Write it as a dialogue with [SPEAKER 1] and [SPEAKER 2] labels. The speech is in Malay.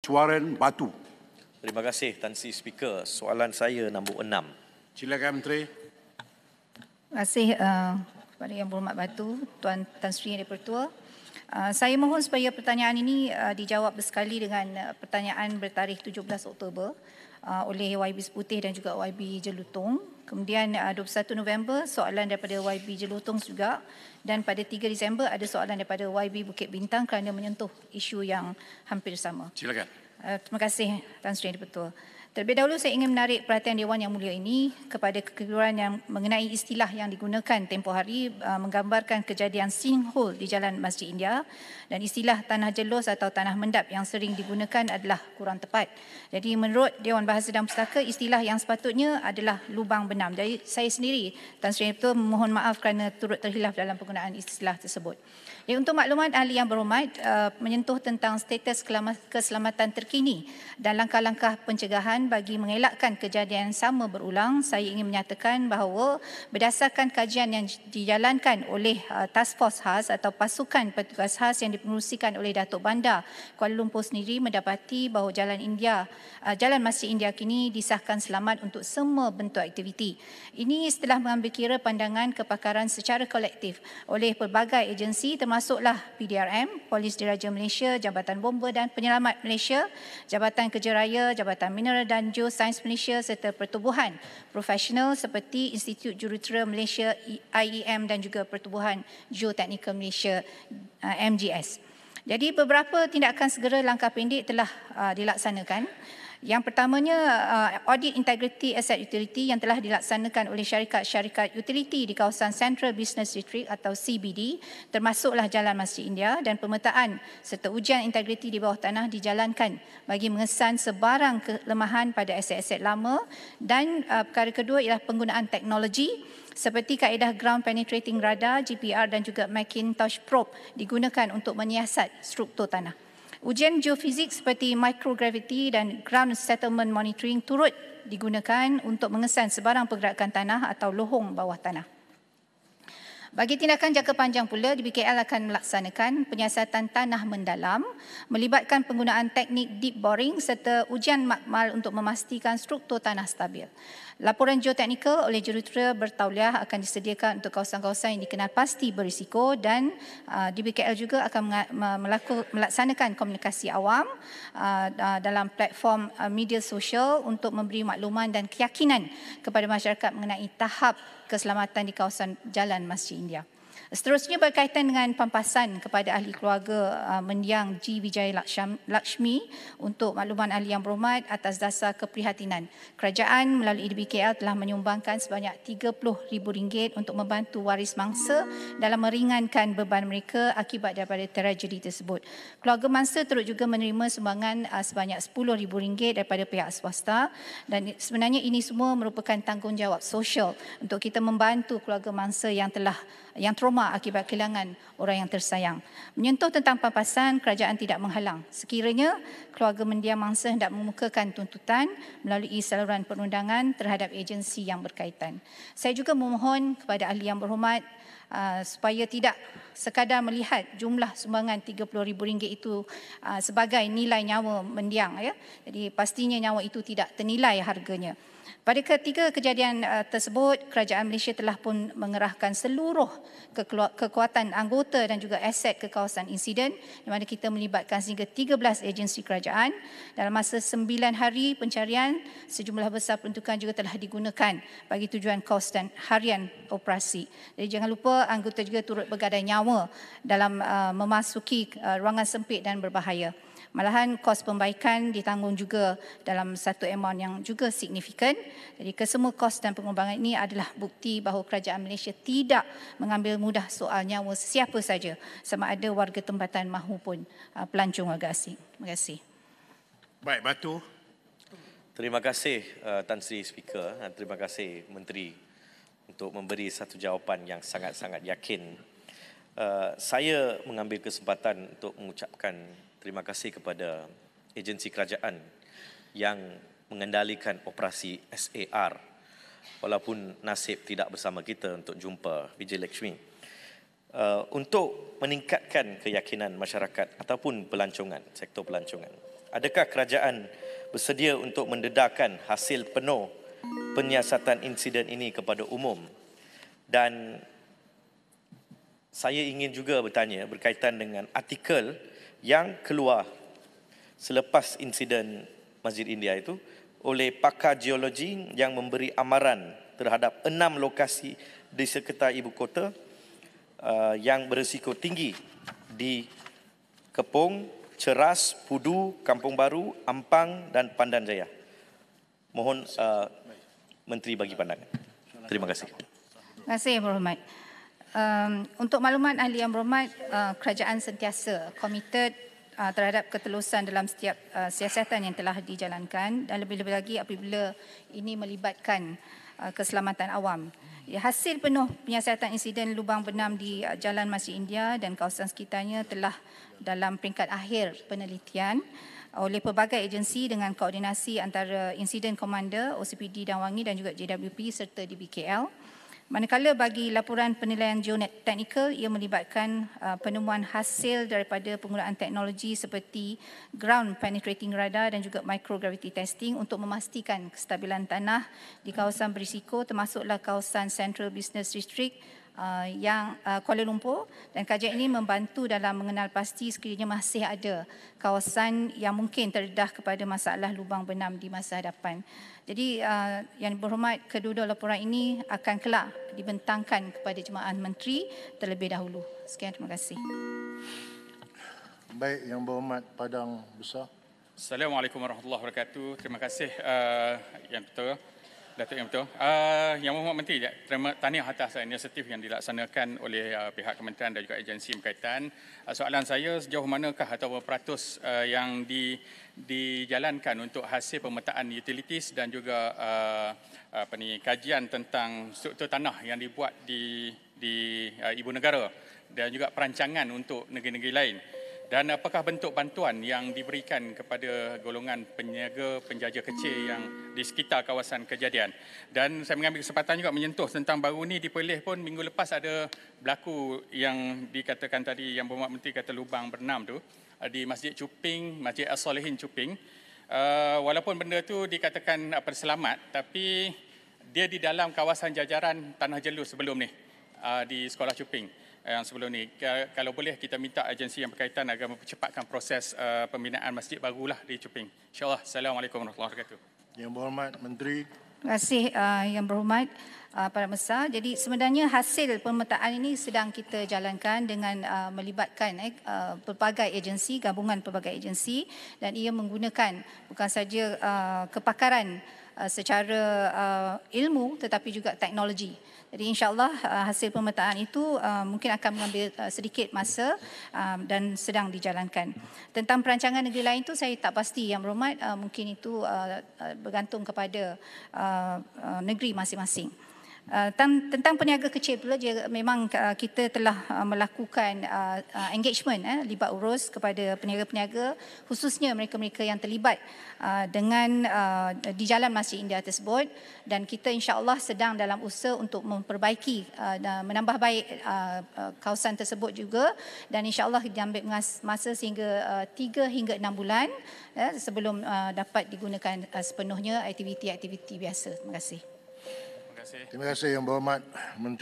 [SPEAKER 1] Warren Batu.
[SPEAKER 2] Terima kasih Tan Sri Speaker. Soalan saya nombor 6.
[SPEAKER 1] Silakan Menteri.
[SPEAKER 3] Terima kasih kepada Yang Berhormat Batu, Tuan Tan Sri Yang Dipertua. Saya mohon supaya pertanyaan ini dijawab bersekali dengan pertanyaan bertarikh 17 Oktober oleh YB Seputih dan juga YB Jelutong. Kemudian 21 November soalan daripada YB Jelutong juga, dan pada 3 Disember ada soalan daripada YB Bukit Bintang kerana menyentuh isu yang hampir sama.
[SPEAKER 1] Silakan.
[SPEAKER 3] Terima kasih Tan Sri Yang Dipertua. Terlebih dahulu saya ingin menarik perhatian Dewan Yang Mulia ini kepada kekeliruan yang mengenai istilah yang digunakan tempoh hari menggambarkan kejadian sinkhole di Jalan Masjid India, dan istilah tanah jelus atau tanah mendap yang sering digunakan adalah kurang tepat. Jadi menurut Dewan Bahasa dan Pustaka, istilah yang sepatutnya adalah lubang benam. Jadi saya sendiri, Tan Sri Yang Dipertua, mohon maaf kerana turut terhilaf dalam penggunaan istilah tersebut. Jadi untuk maklumat ahli yang berhormat, menyentuh tentang status keselamatan terkini dan langkah-langkah pencegahan bagi mengelakkan kejadian sama berulang, saya ingin menyatakan bahawa berdasarkan kajian yang dijalankan oleh Task Force khas atau pasukan petugas khas yang dipengerusikan oleh Datuk Bandar Kuala Lumpur sendiri, mendapati bahawa Jalan Masjid India kini disahkan selamat untuk semua bentuk aktiviti. Ini setelah mengambil kira pandangan kepakaran secara kolektif oleh pelbagai agensi termasuklah PDRM, Polis Diraja Malaysia, Jabatan Bomba dan Penyelamat Malaysia, Jabatan Kerja Raya, Jabatan Mineral dan Geosains Malaysia serta pertubuhan profesional seperti Institut Jurutera Malaysia IEM dan juga Pertubuhan Geoteknikal Malaysia MGS. Jadi beberapa tindakan segera langkah pendek telah dilaksanakan. Yang pertamanya, audit integrity asset utility yang telah dilaksanakan oleh syarikat-syarikat utility di kawasan Central Business District atau CBD, termasuklah Jalan Masjid India, dan pemetaan serta ujian integriti di bawah tanah dijalankan bagi mengesan sebarang kelemahan pada aset-aset lama. Dan perkara kedua ialah penggunaan teknologi seperti kaedah Ground Penetrating Radar, GPR dan juga Macintosh Probe digunakan untuk menyiasat struktur tanah. Ujian geofizik seperti microgravity dan ground settlement monitoring turut digunakan untuk mengesan sebarang pergerakan tanah atau lohong bawah tanah. Bagi tindakan jangka panjang pula, DBKL akan melaksanakan penyiasatan tanah mendalam melibatkan penggunaan teknik deep boring serta ujian makmal untuk memastikan struktur tanah stabil. Laporan geoteknikal oleh jurutera bertauliah akan disediakan untuk kawasan-kawasan yang dikenal pasti berisiko, dan DBKL juga akan melaksanakan komunikasi awam dalam platform media sosial untuk memberi makluman dan keyakinan kepada masyarakat mengenai tahap keselamatan di kawasan Jalan Masjid India. Seterusnya berkaitan dengan pampasan kepada ahli keluarga mendiang G. Wijaya Lakshmi, untuk makluman ahli yang berhormat, atas dasar keprihatinan, kerajaan melalui DBKL telah menyumbangkan sebanyak RM30,000 untuk membantu waris mangsa dalam meringankan beban mereka akibat daripada tragedi tersebut. Keluarga mangsa turut juga menerima sumbangan sebanyak RM10,000 daripada pihak swasta, dan sebenarnya ini semua merupakan tanggungjawab sosial untuk kita membantu keluarga mangsa yang trauma akibat kehilangan orang yang tersayang. Menyentuh tentang pampasan, kerajaan tidak menghalang sekiranya keluarga mendiang mangsa hendak mengemukakan tuntutan melalui saluran perundangan terhadap agensi yang berkaitan. Saya juga memohon kepada ahli yang berhormat supaya tidak sekadar melihat jumlah sumbangan RM30,000 itu sebagai nilai nyawa mendiang, ya. Jadi pastinya nyawa itu tidak ternilai harganya. Pada ketiga kejadian tersebut, kerajaan Malaysia telah pun mengerahkan seluruh kekuatan anggota dan juga aset ke kawasan insiden, di mana kita melibatkan sehingga 13 agensi kerajaan. Dalam masa 9 hari pencarian, sejumlah besar peruntukan juga telah digunakan bagi tujuan kos dan harian operasi. Jadi jangan lupa anggota juga turut bergadai nyawa dalam memasuki ruangan sempit dan berbahaya. Malahan kos pembaikan ditanggung juga dalam satu amount yang juga signifikan. Jadi kesemua kos dan pengorbanan ini adalah bukti bahawa kerajaan Malaysia tidak mengambil mudah soal nyawa sesiapa saja, sama ada warga tempatan mahupun pelancong warga asing. Terima kasih.
[SPEAKER 1] Baik, Batu.
[SPEAKER 2] Terima kasih Tan Sri Speaker, dan terima kasih Menteri untuk memberi satu jawapan yang sangat-sangat yakin. Saya mengambil kesempatan untuk mengucapkan terima kasih kepada agensi kerajaan yang mengendalikan operasi SAR, walaupun nasib tidak bersama kita untuk jumpa Wijaya Lakshmi, untuk meningkatkan keyakinan masyarakat ataupun pelancongan, sektor pelancongan. Adakah kerajaan bersedia untuk mendedarkan hasil penuh penyiasatan insiden ini kepada umum? Dan saya ingin juga bertanya berkaitan dengan artikel yang keluar selepas insiden Masjid India itu oleh pakar geologi yang memberi amaran terhadap 6 lokasi di sekitar ibu kota yang berisiko tinggi di Kepong, Ceras, Pudu, Kampung Baru, Ampang dan Pandan Jaya. Mohon Menteri bagi pandangan. Terima kasih.
[SPEAKER 3] Terima kasih Yang Berhormat. Untuk makluman ahli Yang Berhormat, kerajaan sentiasa komited terhadap ketelusan dalam setiap siasatan yang telah dijalankan dan lebih-lebih lagi apabila ini melibatkan keselamatan awam. Hasil penuh penyiasatan insiden lubang benam di Jalan Masjid India dan kawasan sekitarnya telah dalam peringkat akhir penelitian oleh pelbagai agensi dengan koordinasi antara Insiden Commander, OCPD Dan Wangi dan juga JWP serta DBKL. Manakala bagi laporan penilaian geoteknikal, ia melibatkan penemuan hasil daripada penggunaan teknologi seperti ground penetrating radar dan juga microgravity testing untuk memastikan kestabilan tanah di kawasan berisiko termasuklah kawasan Central Business District yang Kuala Lumpur, dan kajian ini membantu dalam mengenal pasti sekiranya masih ada kawasan yang mungkin terdedah kepada masalah lubang benam di masa hadapan. Jadi Yang Berhormat, kedua-dua laporan ini akan kelak dibentangkan kepada Jemaah Menteri terlebih dahulu. Sekian, terima kasih.
[SPEAKER 4] Baik, Yang Berhormat Padang Besar.
[SPEAKER 5] Assalamualaikum warahmatullahi wabarakatuh. Terima kasih Yang Betul. Datuk Yang Betul. Yang Berhormat Menteri, terima tahniah atas inisiatif yang dilaksanakan oleh pihak kementerian dan juga agensi berkaitan. Soalan saya, sejauh manakah atau berapa peratus yang dijalankan untuk hasil pemetaan utilities dan juga kajian tentang struktur tanah yang dibuat di ibu negara dan juga perancangan untuk negeri-negeri lain? Dan apakah bentuk bantuan yang diberikan kepada golongan peniaga penjaja kecil yang di sekitar kawasan kejadian? Dan saya mengambil kesempatan juga menyentuh tentang baru ni di Perlis pun minggu lepas ada berlaku yang dikatakan tadi Yang Berhormat Menteri kata lubang bernam tu di Masjid Cuping, Masjid As-Solihin Cuping. Walaupun benda tu dikatakan selamat, tapi dia di dalam kawasan jajaran Tanah Jelu sebelum ni di Sekolah Cuping. Yang sebelum ni, kalau boleh kita minta agensi yang berkaitan agar mempercepatkan proses pembinaan masjid barulah di Cuping. InsyaAllah. Assalamualaikum warahmatullahi wabarakatuh.
[SPEAKER 4] Yang Berhormat Menteri.
[SPEAKER 3] Terima kasih Yang Berhormat Para Besar. Jadi sebenarnya hasil pemetaan ini sedang kita jalankan dengan melibatkan pelbagai agensi, gabungan pelbagai agensi, dan ia menggunakan bukan saja kepakaran secara ilmu tetapi juga teknologi. Jadi insya-Allah hasil pemetaan itu mungkin akan mengambil sedikit masa dan sedang dijalankan. Tentang perancangan negeri lain itu saya tak pasti Yang Berhormat, mungkin itu bergantung kepada negeri masing-masing. Tentang peniaga kecil pula, memang kita telah melakukan engagement, libat urus kepada peniaga-peniaga, khususnya mereka-mereka yang terlibat dengan di Jalan Masjid India tersebut, dan kita insya-Allah sedang dalam usaha untuk memperbaiki dan menambah baik kawasan tersebut juga, dan insya-Allah diambil masa sehingga 3 hingga 6 bulan sebelum dapat digunakan sepenuhnya aktiviti-aktiviti biasa. Terima kasih.
[SPEAKER 4] Terima kasih Yang Berhormat Menteri.